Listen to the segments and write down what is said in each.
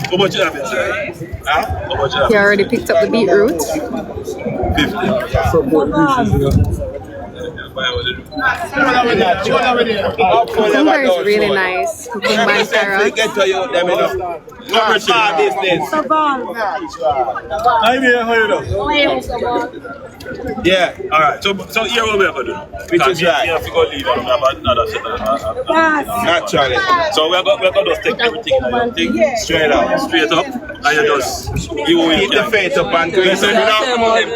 How much you have inside? Huh? How much you have? He already picked up the beetroot. 50. Cucumber is really nice. Cucumber and carrot. Yeah, alright. So here what we're gonna do. Which is right. You have to go lead on another set. Naturally. So we're gonna just take everything in your thing straight up. Straight up. And you just keep the faith up and do it.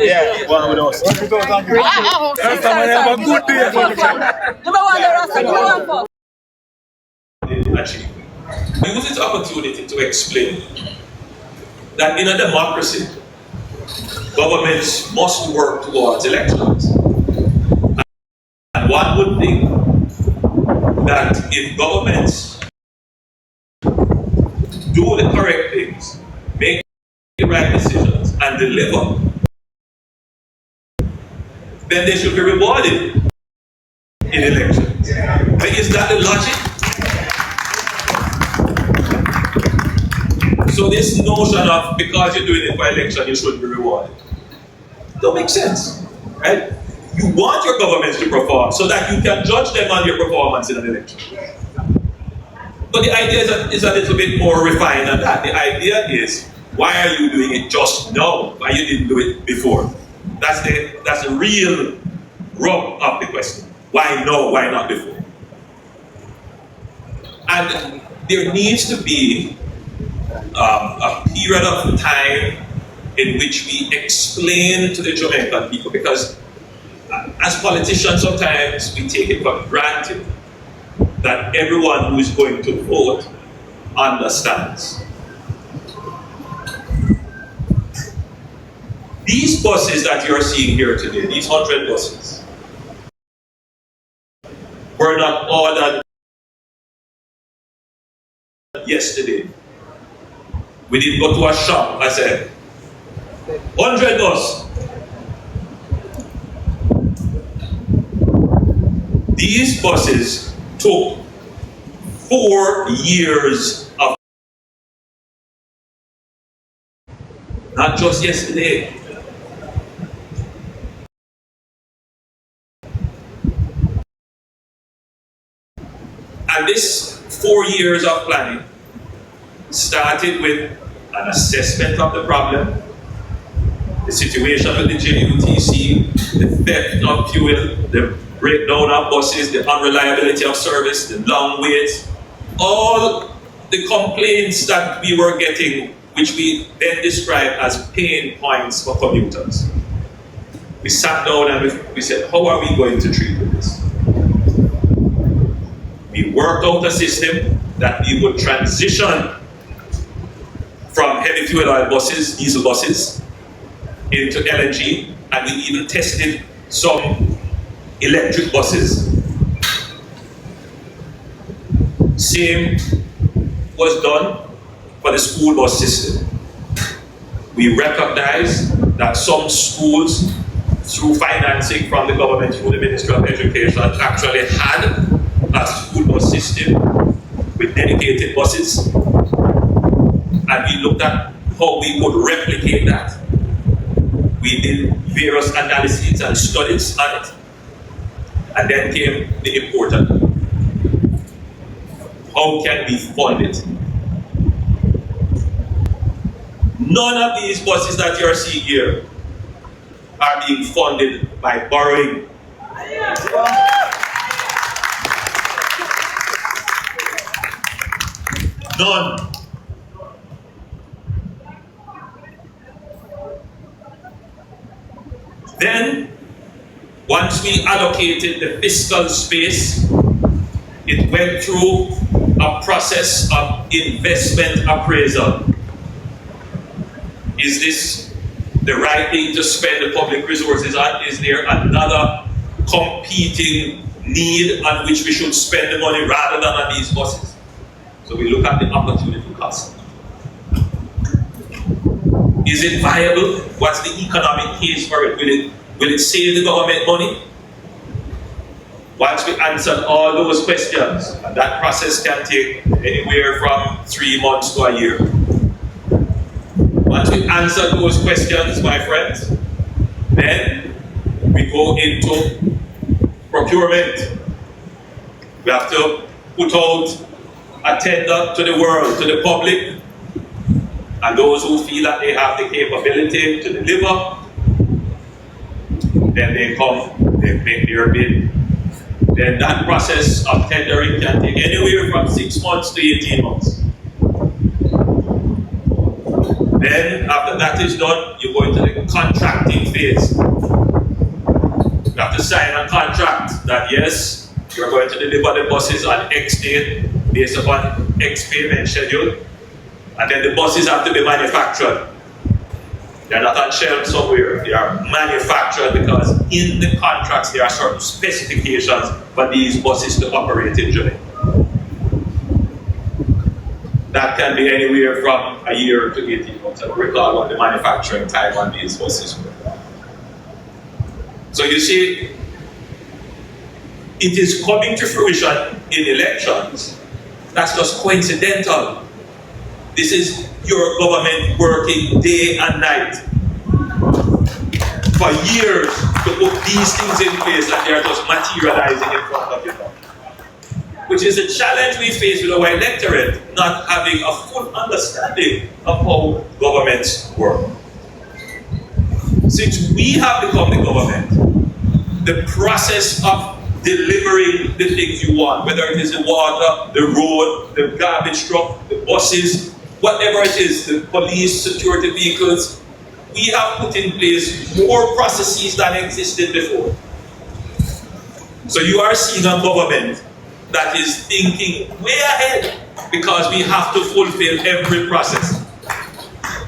Yeah. One with us. First time I have a good day. Actually, we use this opportunity to explain that in a democracy, governments must work towards elections. And one would think that if governments do the correct things, make the right decisions, and deliver, then they should be rewarded in elections. But is that the logic? So this notion of because you're doing it for election, you should be rewarded, don't make sense, right? You want your governments to perform so that you can judge them on your performance in an election. But the idea is a little bit more refined than that. The idea is, why are you doing it just now? Why you didn't do it before? That's the real rub of the question. Why no? Why not before? And there needs to be a period of time in which we explain to the Jamaican people, because as politicians sometimes we take it for granted that everyone who is going to vote understands. These buses that you're seeing here today, these 100 buses, were not ordered yesterday. We didn't go to a shop. I said, 100 buses. These buses took 4 years of, not just yesterday. And this 4 years of planning started with an assessment of the problem, the situation with the JUTC, the theft of fuel, the breakdown of buses, the unreliability of service, the long waits, all the complaints that we were getting, which we then described as pain points for commuters. We sat down and we said, how are we going to treat with this? We worked out a system that we would transition from heavy fuel oil buses, diesel buses, into LNG, and we even tested some electric buses. Same was done for the school bus system. We recognized that some schools, through financing from the government, through the Ministry of Education, actually had a school bus system with dedicated buses. And we looked at how we could replicate that. We did various analyses and studies on it. And then came the important one. How can we fund it? None of these buses that you're seeing here are being funded by borrowing. None. Then, once we allocated the fiscal space, it went through a process of investment appraisal. Is this the right thing to spend the public resources on? Is there another competing need on which we should spend the money rather than on these buses? So we look at the opportunity cost. Is it viable? What's the economic case for it? Will it save the government money? Once we answer all those questions, and that process can take anywhere from 3 months to a year. Once we answer those questions, my friends, then we go into procurement. We have to put out a tender to the world, to the public, and those who feel that they have the capability to deliver, then they come, they make their bid. Then that process of tendering can take anywhere from 6 months to 18 months. Then, after that is done, you go into the contracting phase. You have to sign a contract that yes, you're going to deliver the buses on X date based upon X payment schedule, and then the buses have to be manufactured. They're not on shelves somewhere, they are manufactured because in the contracts there are certain specifications for these buses to operate in Jamaica. That can be anywhere from a year to 18 months. I don't recall what the manufacturing time on these buses were. So you see, it is coming to fruition in elections. That's just coincidental. This is your government working day and night for years to put these things in place and they're just materializing in front of you now. Which is a challenge we face with our electorate, not having a full understanding of how governments work. Since we have become the government, the process of delivering the things you want, whether it is the water, the road, the garbage truck, the buses, whatever it is, the police, security vehicles, we have put in place more processes than existed before. So you are seeing a government that is thinking way ahead because we have to fulfill every process.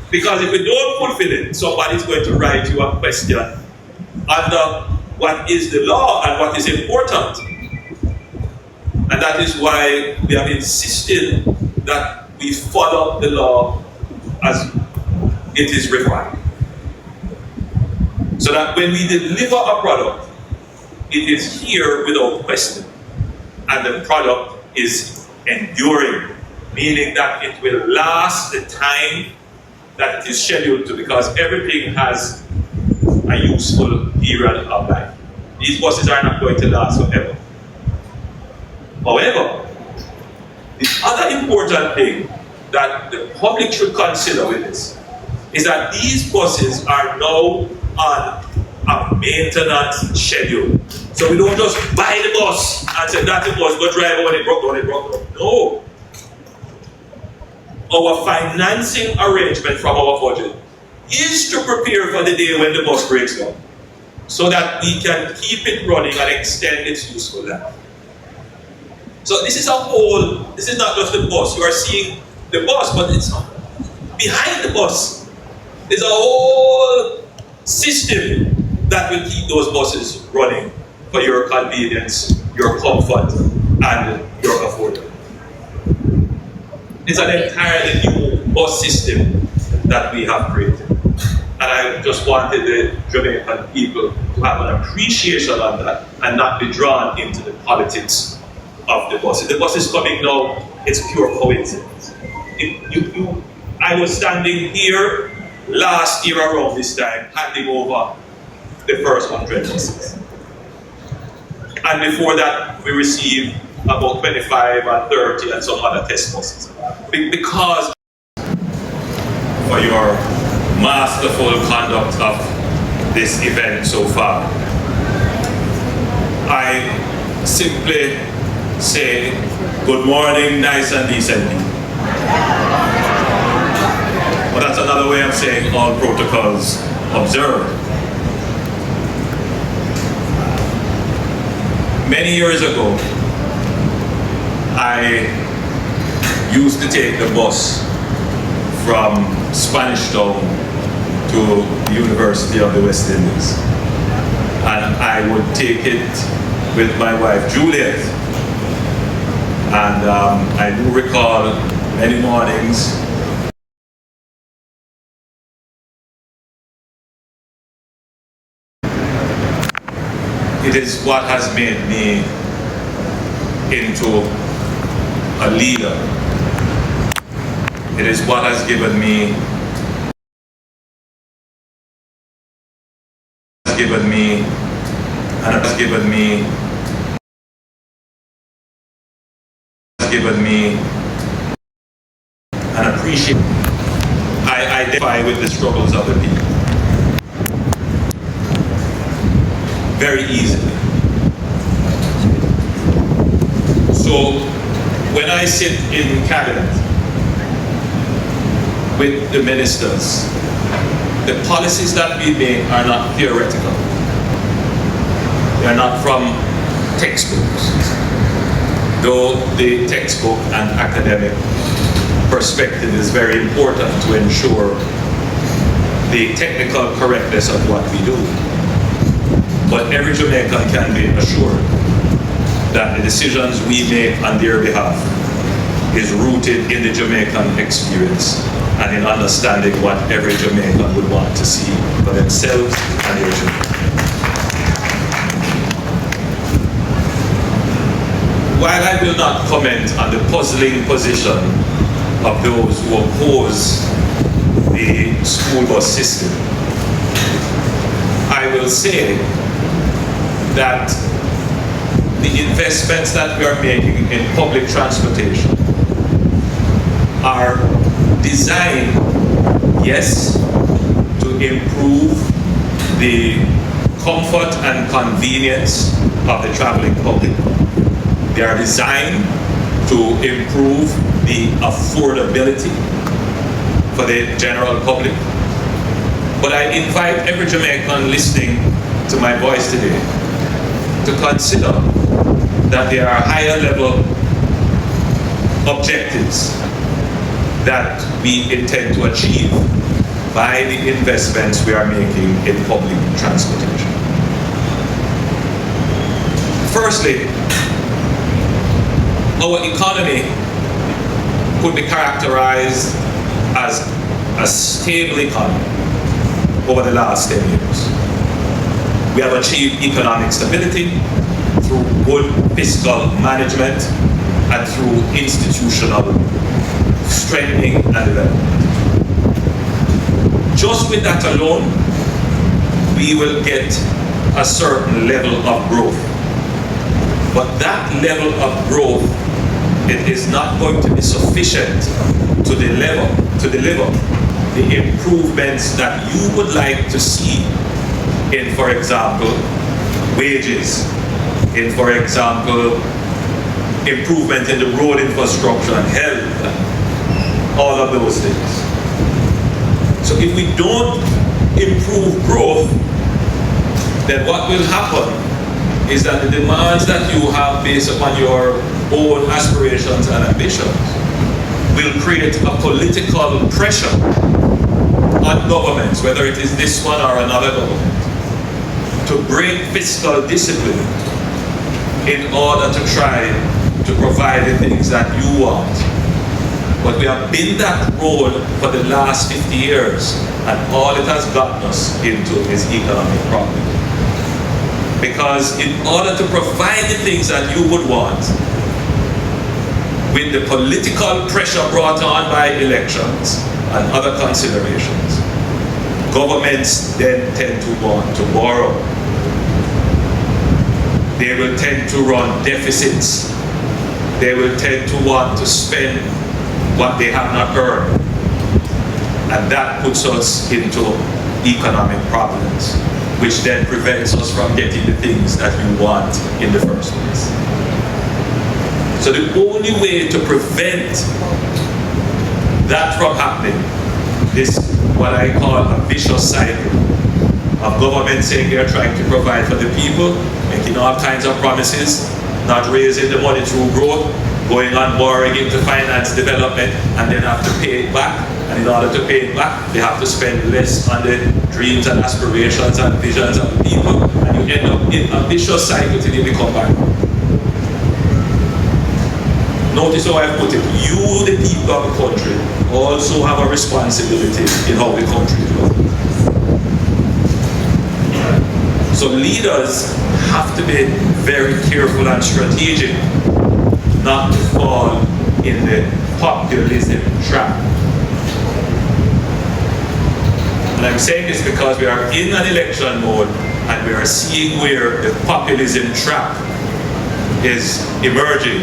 Because if we don't fulfill it, somebody's going to write you a question under what is the law and what is important. And that is why we have insisted that we follow the law as it is required. So that when we deliver a product, it is here without question. And the product is enduring, meaning that it will last the time that it is scheduled to, because everything has a useful period of life. These buses are not going to last forever. However, the other important thing that the public should consider with this is that these buses are now on a maintenance schedule. So we don't just buy the bus and say that's the bus, go drive when it broke down. No. Our financing arrangement from our budget is to prepare for the day when the bus breaks down, so that we can keep it running and extend its useful life. So this is a whole, this is not just the bus. You are seeing the bus, but it's behind the bus. There's a whole system that will keep those buses running for your convenience, your comfort, and your affordability. It's an entirely new bus system that we have created. And I just wanted the Jamaican people to have an appreciation of that and not be drawn into the politics of the bus. The bus is coming now, it's pure coincidence. I was standing here last year around this time, handing over the first 100 buses. And before that, we received about 25 and 30 and some other test buses. Because for your masterful conduct of this event so far, I simply say good morning, nice and decent. But that's another way of saying all protocols observed. Many years ago, I used to take the bus from Spanish Town to the University of the West Indies. And I would take it with my wife Juliet. And I do recall many mornings it is is what has made me into a leader. It is what has given me an appreciation. I identify with the struggles of the people very easily. So when I sit in cabinet with the ministers, the policies that we make are not theoretical. They are not from textbooks, though the textbook and academic perspective is very important to ensure the technical correctness of what we do. But every Jamaican can be assured that the decisions we make on their behalf is rooted in the Jamaican experience and in understanding what every Jamaican would want to see for themselves and their children. While I will not comment on the puzzling position of those who oppose the school bus system, I will say that the investments that we are making in public transportation are designed, yes, to improve the comfort and convenience of the traveling public. They are designed to improve the affordability for the general public. But I invite every Jamaican listening to my voice today to consider that there are higher level objectives that we intend to achieve by the investments we are making in public transportation. Firstly, our economy could be characterized as a stable economy over the last 10 years. We have achieved economic stability through good fiscal management and through institutional strengthening and development. Just with that alone, we will get a certain level of growth. But that level of growth, it is not going to be sufficient to deliver the improvements that you would like to see in, for example, wages, in, for example, improvement in the road infrastructure and health, all of those things. So if we don't improve growth, then what will happen is that the demands that you have based upon your own aspirations and ambitions will create a political pressure on governments, whether it is this one or another government, to break fiscal discipline in order to try to provide the things that you want. But we have been that road for the last 50 years, and all it has gotten us into is economic problems. Because in order to provide the things that you would want, with the political pressure brought on by elections and other considerations, governments then tend to want to borrow. They will tend to run deficits. They will tend to want to spend what they have not earned. And that puts us into economic problems, which then prevents us from getting the things that we want in the first place. So the only way to prevent that from happening is what I call a vicious cycle of government saying they're trying to provide for the people, making all kinds of promises, not raising the money through growth, going on borrowing it to finance development, and then have to pay it back. And in order to pay it back, they have to spend less on the dreams and aspirations and visions of the people, and you end up in a vicious cycle till you become bankrupt. Notice how I've put it. You, the people of the country, also have a responsibility in how the country is run. So leaders have to be very careful and strategic not to fall in the populism trap. And I'm saying this because we are in an election mode and we are seeing where the populism trap is emerging.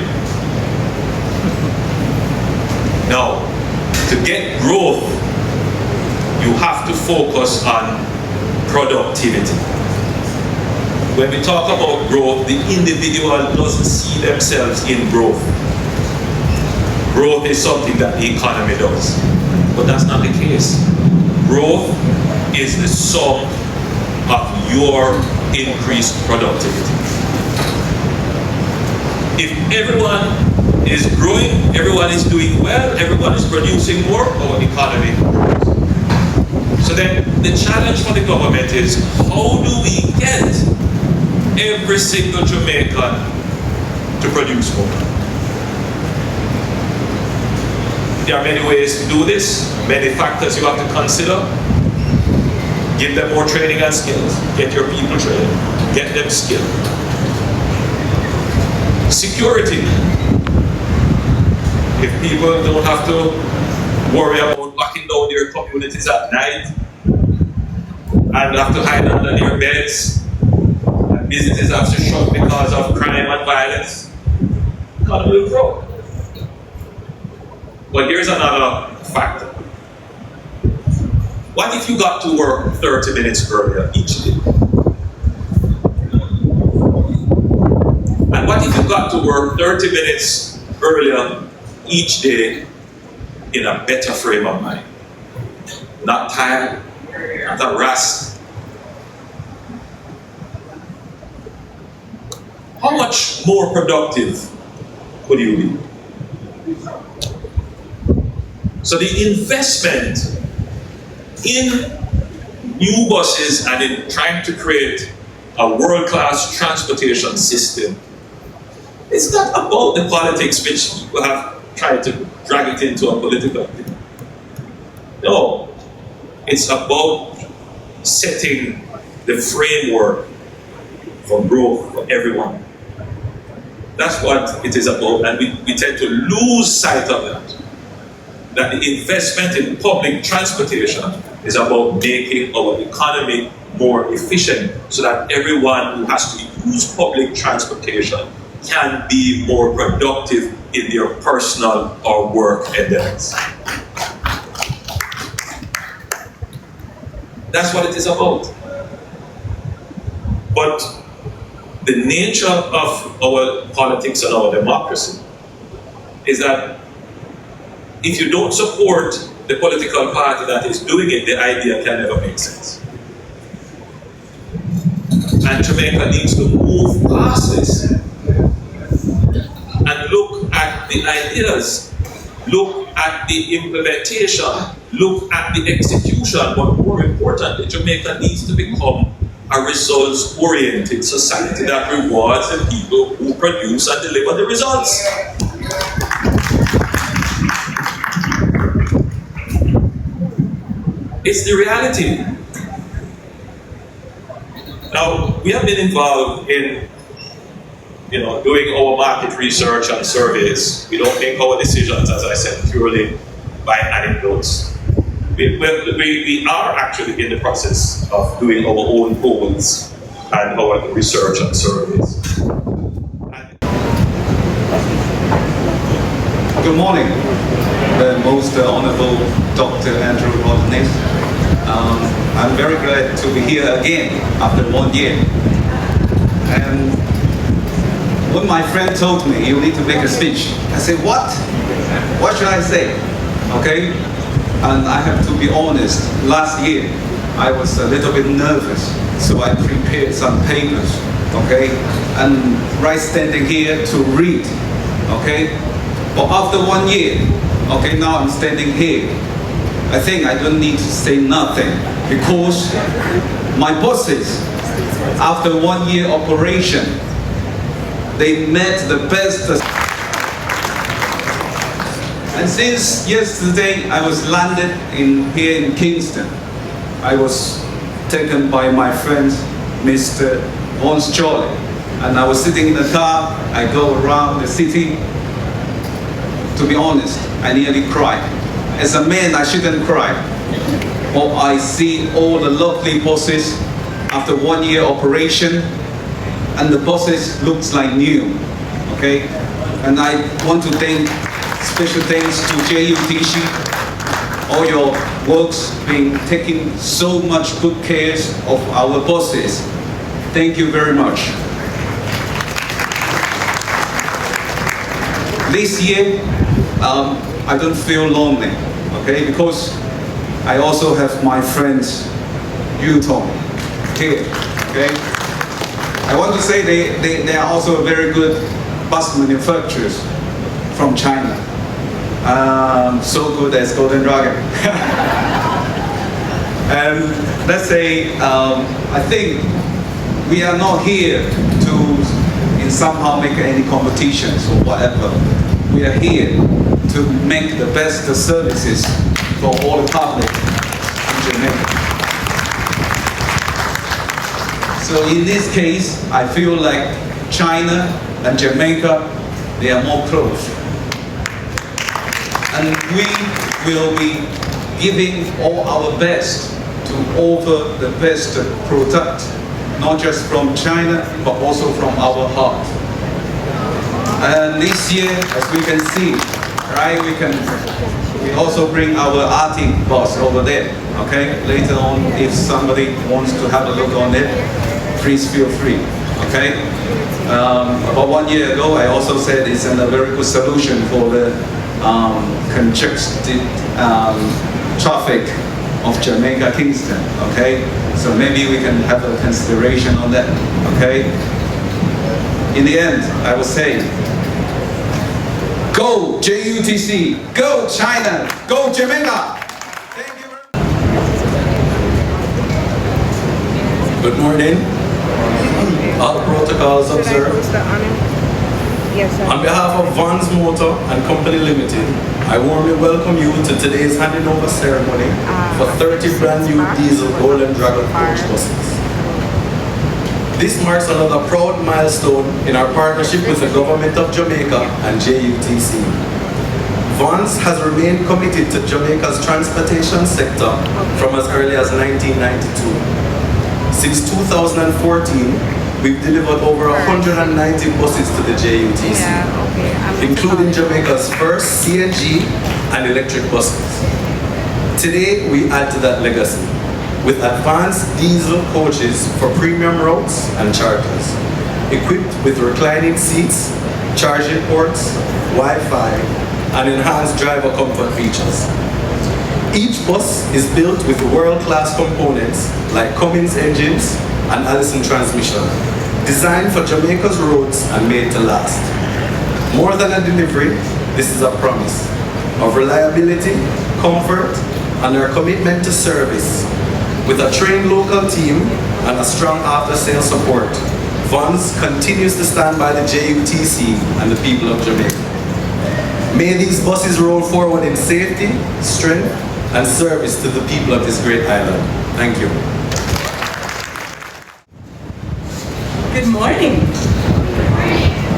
Now, to get growth, you have to focus on productivity. When we talk about growth, the individual doesn't see themselves in growth. Growth is something that the economy does, but that's not the case. Growth is the sum of your increased productivity. If everyone is growing, everyone is doing well, everyone is producing more, our economy grows. So then the challenge for the government is, how do we get every single Jamaican to produce more? There are many ways to do this, many factors you have to consider. Give them more training and skills. Get your people trained. Get them skilled. Security. If people don't have to worry about locking down their communities at night and have to hide under their beds, and businesses have to shut because of crime and violence, economy will grow. But here's another factor. What if you got to work 30 minutes earlier each day? And what if you got to work 30 minutes earlier each day in a better frame of mind? Not tired, not harassed. How much more productive would you be? So the investment in new buses and in trying to create a world-class transportation system, it's not about the politics which people have tried to drag it into a political thing. No, it's about setting the framework for growth for everyone. That's what it is about, and we tend to lose sight of that. That the investment in public transportation is about making our economy more efficient so that everyone who has to use public transportation can be more productive in their personal or work endeavors. That's what it is about. But the nature of our politics and our democracy is that if you don't support the political party that is doing it, the idea can never make sense. And Jamaica needs to move past this and look at the ideas, look at the implementation, look at the execution, but more importantly, Jamaica needs to become a results-oriented society that rewards the people who produce and deliver the results. It's the reality. Now, we have been involved in doing our market research and surveys. We don't make our decisions, as I said, purely by anecdotes. We are actually in the process of doing our own polls and our research and surveys. Good morning, the most honorable Dr. Andrew Holness. I'm very glad to be here again after 1 year. And when my friend told me, you need to make a speech, I said, what? What should I say? Okay? And I have to be honest, last year I was a little bit nervous, so I prepared some papers, okay? And right standing here to read, okay? But after 1 year, okay, now I'm standing here. I think I don't need to say nothing because my bosses, after 1 year operation, they met the best. And since yesterday, I was landed here in Kingston. I was taken by my friend, Mr. Vaughn's Charlie. And I was sitting in the car, I go around the city. To be honest, I nearly cried. As a man, I shouldn't cry. But I see all the lovely buses after 1 year operation, and the buses looks like new, okay? And I want to thank, special thanks to JUTC, all your works being taking so much good care of our buses. Thank you very much. This year, I don't feel lonely, okay? Because I also have my friends, Yutong, here, okay? I want to say they are also very good bus manufacturers from China. So good as Golden Dragon. And let's say, I think we are not here to somehow make any competitions or whatever. We are here to make the best services for all the public in Jamaica. So in this case, I feel like China and Jamaica, they are more close. And we will be giving all our best to offer the best product, not just from China, but also from our heart. And this year, as we can see, right, we also bring our arting bus over there, okay? Later on, if somebody wants to have a look on it, please feel free, okay? About 1 year ago, I also said it's a very good solution for the congested traffic of Jamaica, Kingston, okay? So maybe we can have a consideration on that, okay? In the end, I will say, go JUTC, go China, go Jamaica! Thank you very much. Good morning. All protocols observed. On behalf of Vaughn's Motor and Company Limited, I warmly welcome you to today's handing over ceremony for 30 brand new diesel Golden Dragon coach buses. This marks another proud milestone in our partnership with the Government of Jamaica and JUTC. Vaughn's has remained committed to Jamaica's transportation sector from as early as 1992. Since 2014, we've delivered over 190 buses to the JUTC, including Jamaica's first CNG and electric buses. Today, we add to that legacy with advanced diesel coaches for premium routes and charters, equipped with reclining seats, charging ports, Wi-Fi, and enhanced driver comfort features. Each bus is built with world-class components like Cummins engines and Allison transmission, designed for Jamaica's roads and made to last. More than a delivery, this is a promise of reliability, comfort, and our commitment to service. With a trained local team and a strong after-sales support, Vaughn's continues to stand by the JUTC and the people of Jamaica. May these buses roll forward in safety, strength, and service to the people of this great island. Thank you. Good morning.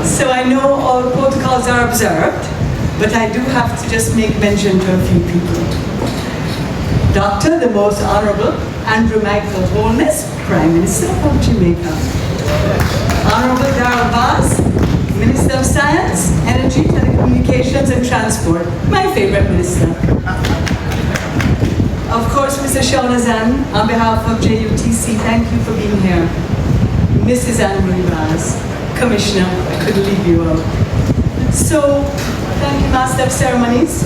So I know all protocols are observed, but I do have to just make mention to a few people. Dr. the Most Honorable Andrew Holness, Prime Minister of Jamaica. Honorable Darrell Vaz, Minister of Science, Energy, Telecommunications and Transport, my favorite minister. Of course, Mr. Shaunazan, on behalf of JUTC, thank you for being here. Mrs. Anne-Marie Vaz, Commissioner, I couldn't leave you out. So, thank you, Master of Ceremonies.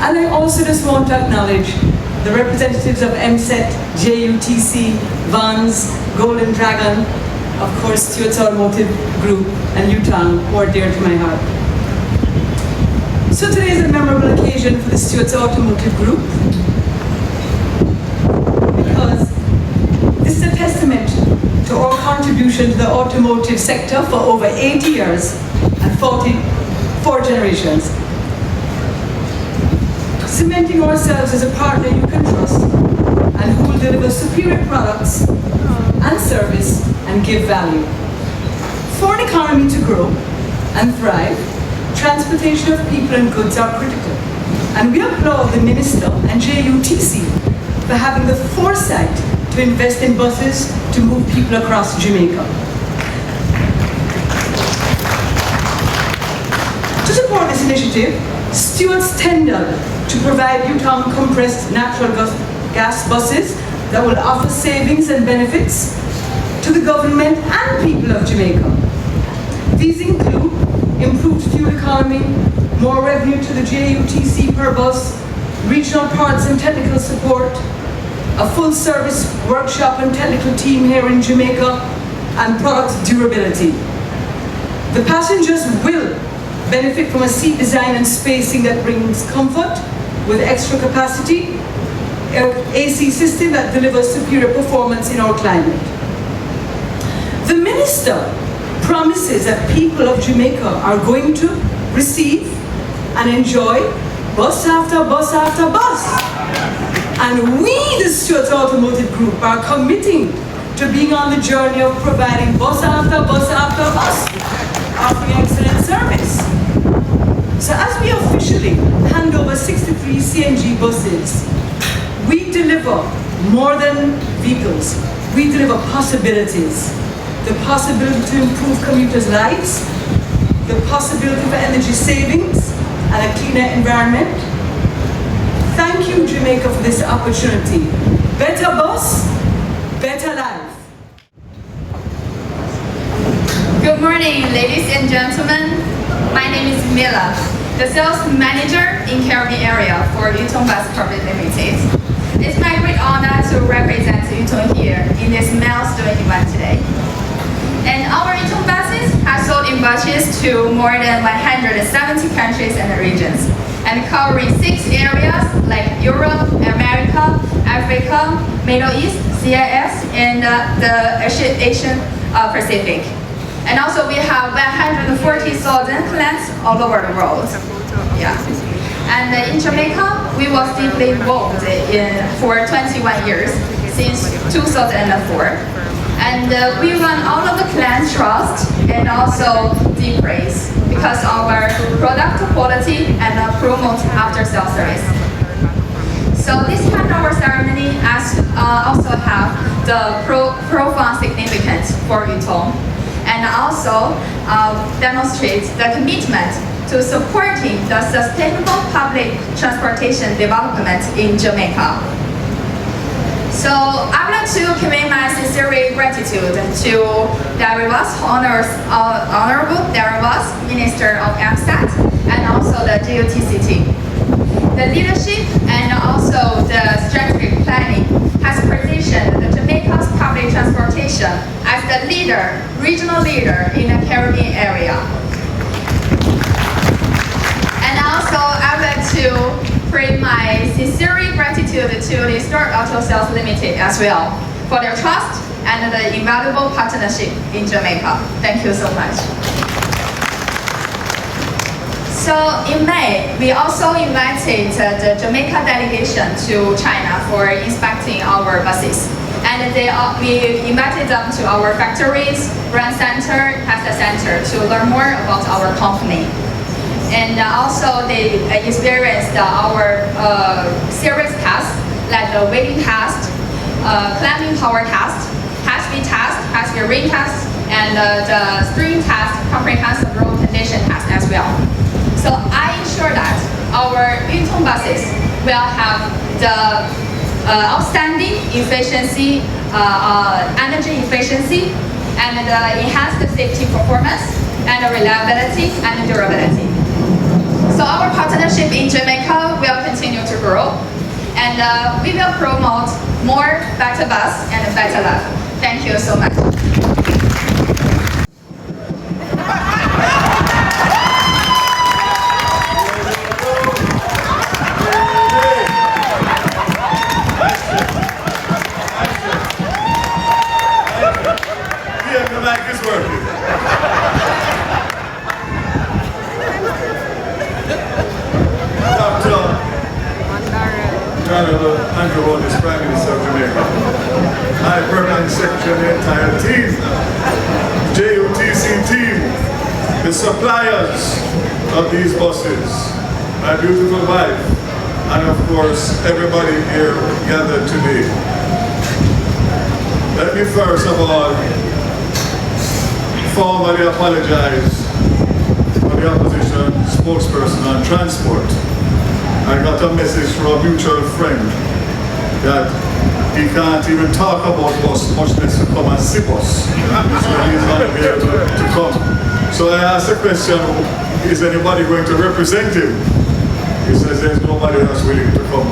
And I also just want to acknowledge the representatives of MSET, JUTC, Vaughn's, Golden Dragon, of course, Stewart's Automotive Group, and Yutong, who are dear to my heart. So today is a memorable occasion for the Stewart's Automotive Group, because this is a testament to our contribution to the automotive sector for over 80 years and 44 generations. Cementing ourselves as a partner you can trust, and and who will deliver superior products and service and give value. For an economy to grow and thrive, transportation of people and goods are critical. And we applaud the Minister and JUTC for having the foresight to invest in buses to move people across Jamaica. To support this initiative, stewards tendered to provide Utah compressed natural gas buses that will offer savings and benefits to the government and people of Jamaica. These include improved fuel economy, more revenue to the JUTC per bus, regional parts and technical support, a full-service workshop and technical team here in Jamaica, and product durability. The passengers will benefit from a seat design and spacing that brings comfort with extra capacity, AC system that delivers superior performance in our climate. The Minister promises that people of Jamaica are going to receive and enjoy bus after bus after bus. And we, the Stewards Automotive Group, are committing to being on the journey of providing bus after bus after bus, offering excellent service. So as we officially hand over 63 CNG buses, we deliver more than vehicles. We deliver possibilities. The possibility to improve commuters' lives, the possibility for energy savings and a cleaner environment. Thank you, Jamaica, for this opportunity. Better bus, better life. Good morning, ladies and gentlemen. My name is Mila, the sales manager in Caribbean area for Yutong Bus Corporate Limited. It's my great honor to represent Yutong here in this milestone event today. And our Yutong buses have sold in batches to more than 170 countries and regions, and covering 6 areas like Europe, America, Africa, Middle East, CIS, and the Asian Pacific. And also we have 140,000 clients all over the world. Yeah. And in Jamaica, we was deeply involved for 21 years, since 2004. And we run all of the client trust and also deep praise because of our product quality and promote after-sales service. So this handover ceremony also have the profound significance for Yutong, and also demonstrates the commitment to supporting the sustainable public transportation development in Jamaica. So I would like to convey my sincere gratitude to Honorable Darivas, Minister of AMSAT, and also the JUTC team. The leadership and also the strategic planning has positioned the Jamaica's public transportation as the regional leader in the Caribbean area. And also I would like to bring my sincere gratitude to the Stewart Auto Sales Limited as well for their trust and the invaluable partnership in Jamaica. Thank you so much. So in May, we also invited the Jamaica delegation to China for inspecting our buses. And we invited them to our factories, brand center, test center to learn more about our company. And also they experienced our serious tests like the weighting test, climbing power test, high-speed test, high-speed ring test, and the steering test, comprehensive road condition test as well. So I ensure that our Yutong buses will have the outstanding efficiency, energy efficiency, and enhanced safety performance, and reliability and durability. So our partnership in Jamaica will continue to grow, and we will promote more better bus and better life. Thank you so much. Yeah, the mic is working. Honorable Andrew Holness, Prime Minister of Jamaica, my permanent secretary and the entire team, JUTC team, the suppliers of these buses, my beautiful wife, and of course everybody here gathered today. Let me first of all formally apologize for the opposition spokesperson on transport. I got a message from a mutual friend that he can't even talk about bus, much less to come and see bus. So he's not able to come. So I asked the question, is anybody going to represent him? He says there's nobody else willing to come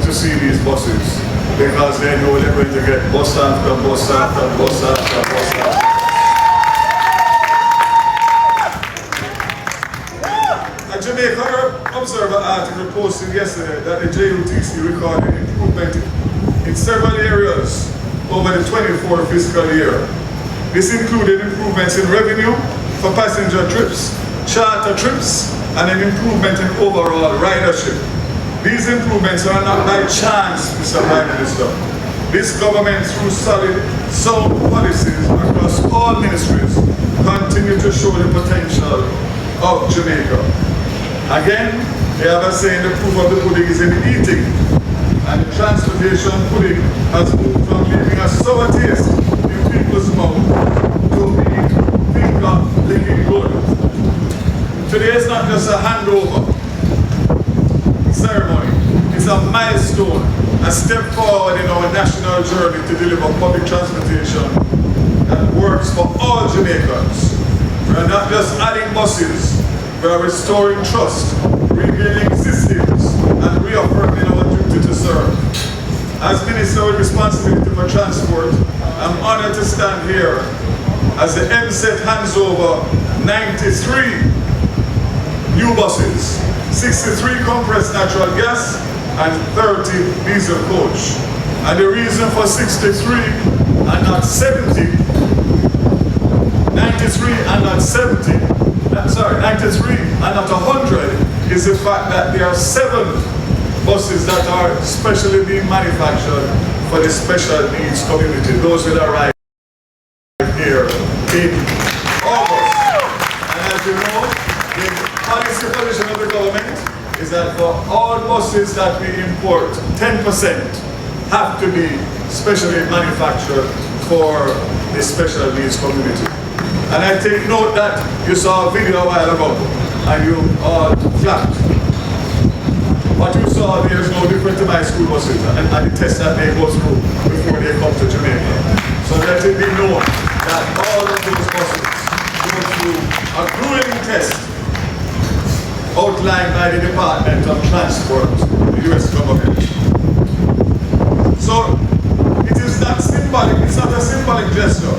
to see these buses because they know they're going to get bus after bus after bus after bus after. A Jamaica Observer article posted yesterday that the JUTC recorded improvement in several areas over the 24 fiscal year. This included improvements in revenue for passenger trips, charter trips, and an improvement in overall ridership. These improvements are not by chance, Mr. Prime Minister. This government, through sound policies across all ministries, continue to show the potential of Jamaica. Again, they have a saying the proof of the pudding is in the eating. And the transportation pudding has moved from leaving a sour taste in people's mouth to being finger-licking good. Today is not just a handover ceremony, it's a milestone, a step forward in our national journey to deliver public transportation that works for all Jamaicans. We are not just adding buses, we are restoring trust, rebuilding systems, and reaffirming our duty to serve. As Minister with responsibility for transport, I'm honored to stand here as the MSET hands over 93 new buses, 63 compressed natural gas, and 30 diesel coach. And the reason for 63 and not 70, 93 and not 70, 93 and not 100 is the fact that there are 7 buses that are specially being manufactured for the special needs community. Those will arrive here in August. And as you know, the policy position of the government is that for all buses that we import, 10% have to be specially manufactured for the special needs community. And I take note that you saw a video a while ago and you all clapped. What you saw there is no different to my school buses and the test that they go through before they come to Jamaica. So let it be known that all of those buses go through a grueling test outlined by the Department of Transport, the US government. So it is not symbolic, it's not a symbolic gesture,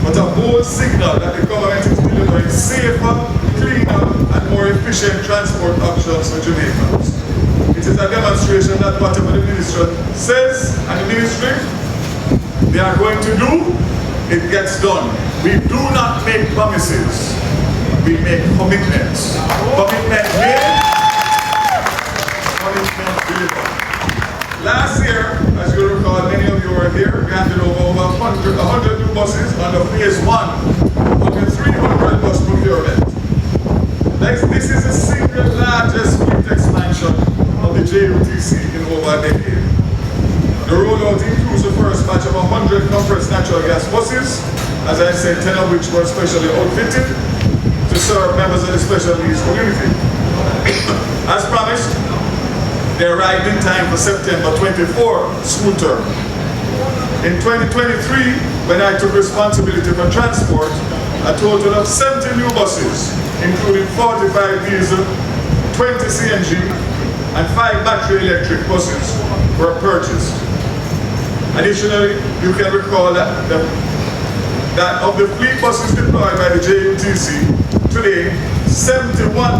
but a bold signal that the government is delivering safer, cleaner, and more efficient transport options for Jamaicans. It is a demonstration that whatever the ministry says and the ministry they are going to do, it gets done. We do not make promises. We make commitments. Commitment made, commitment delivered. Last year, as you recall, many of you were here, we handed over 100 new buses under phase 1 of the 300 bus procurement. This is the single largest fleet expansion of the JUTC in over a decade. The rollout includes the first batch of 100 compressed natural gas buses, as I said, 10 of which were specially outfitted to serve members of the special needs community. As promised, they arrived in time for September 24 school term. In 2023, when I took responsibility for transport, a total of 70 new buses, including 45 diesel, 20 CNG, and 5 battery electric buses were purchased. Additionally, you can recall that of the fleet buses deployed by the JUTC, today, 71%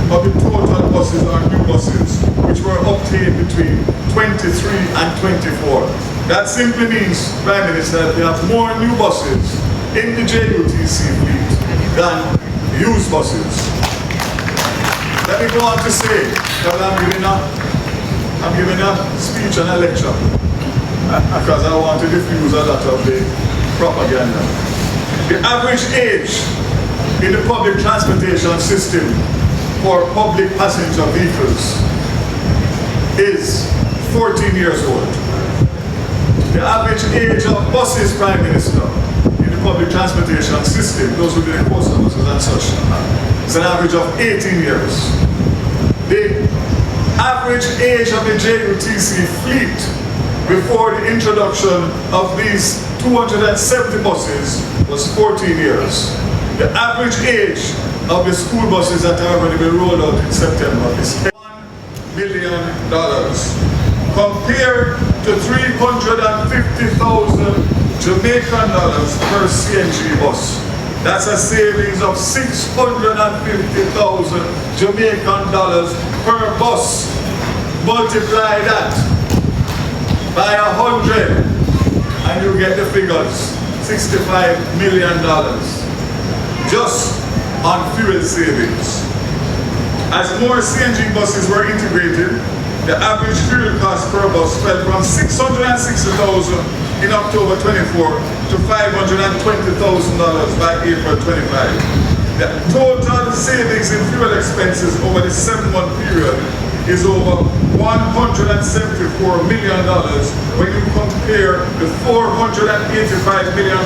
of the total buses are new buses, which were obtained between 23 and 24. That simply means, Prime Minister, that we have more new buses in the JUTC fleet than used buses. Let me go on to say that I'm really not I'm giving a speech and a lecture because I want to diffuse a lot of the propaganda. The average age in the public transportation system for public passenger vehicles is 14 years old. The average age of buses, Prime Minister, in the public transportation system, those who do the coastal buses and such, is an average of 18 years. The average age of the JUTC fleet before the introduction of these 270 buses was 14 years. The average age of the school buses that have already been rolled out in September is $1 million, compared to 350,000 Jamaican dollars per CNG bus. That's a savings of 650,000 Jamaican dollars per bus. Multiply that by 100 and you get the figures, $65 million just on fuel savings. As more CNG buses were integrated, the average fuel cost per bus fell from $660,000 in October 24 to $520,000 by April 25. The total savings in fuel expenses over the 7-month period is over $174 million when you compare the $485 million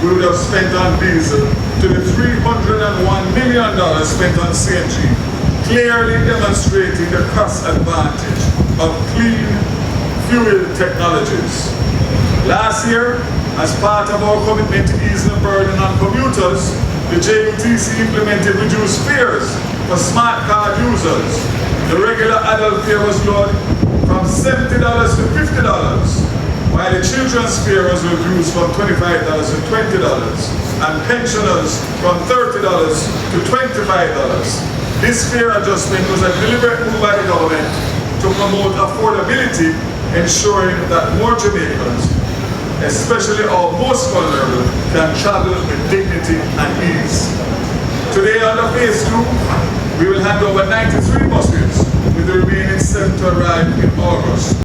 we would have spent on diesel to the $301 million spent on CNG, clearly demonstrating the cost advantage of clean fuel technologies. Last year, as part of our commitment to ease the burden on commuters, the JUTC implemented reduced fares for smart card users. The regular adult fare was lowered from $70 to $50, while the children's fare was reduced from $25 to $20, and pensioners from $30 to $25. This fare adjustment was a deliberate move by the government to promote affordability, ensuring that more Jamaicans, especially our most vulnerable, can travel with dignity and ease. Today under phase 2, we will hand over 93 buses, with the remaining 7 to arrive in August.